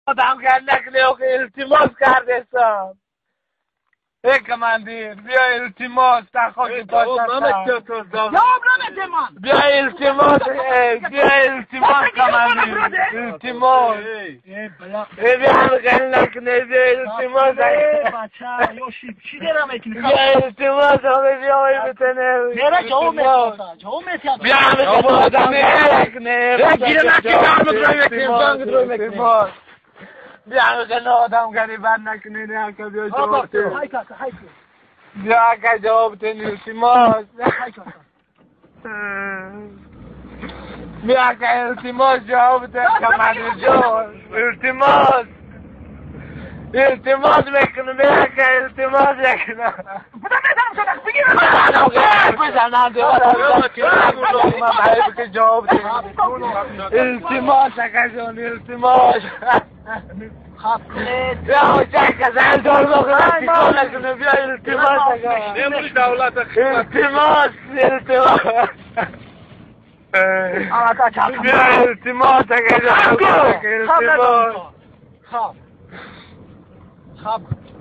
آدم گردک لیو که التماس کرده سام ای کماندیر بیا التماس در خاک پاشتم بیا التماس بیا التماس کماندیر التماس ای بیا گردک لیو بیا التماس بیا التماس همه بیا ای بتنه بیا همه آدم گردک لیو بیا که آدم غریبت نکنی نه که بیا جواب بیا که جواب تنی التماس بیا که التماس جواب تنی کماندیر جان التماس میکنم بیا که التماس میکنم بزنم که جواب تنی التماس که جان التماس بیا چک از دار بخورم تیکان نکنه بیا التماس نموش دولت خیلی التماس بیا التماس التماس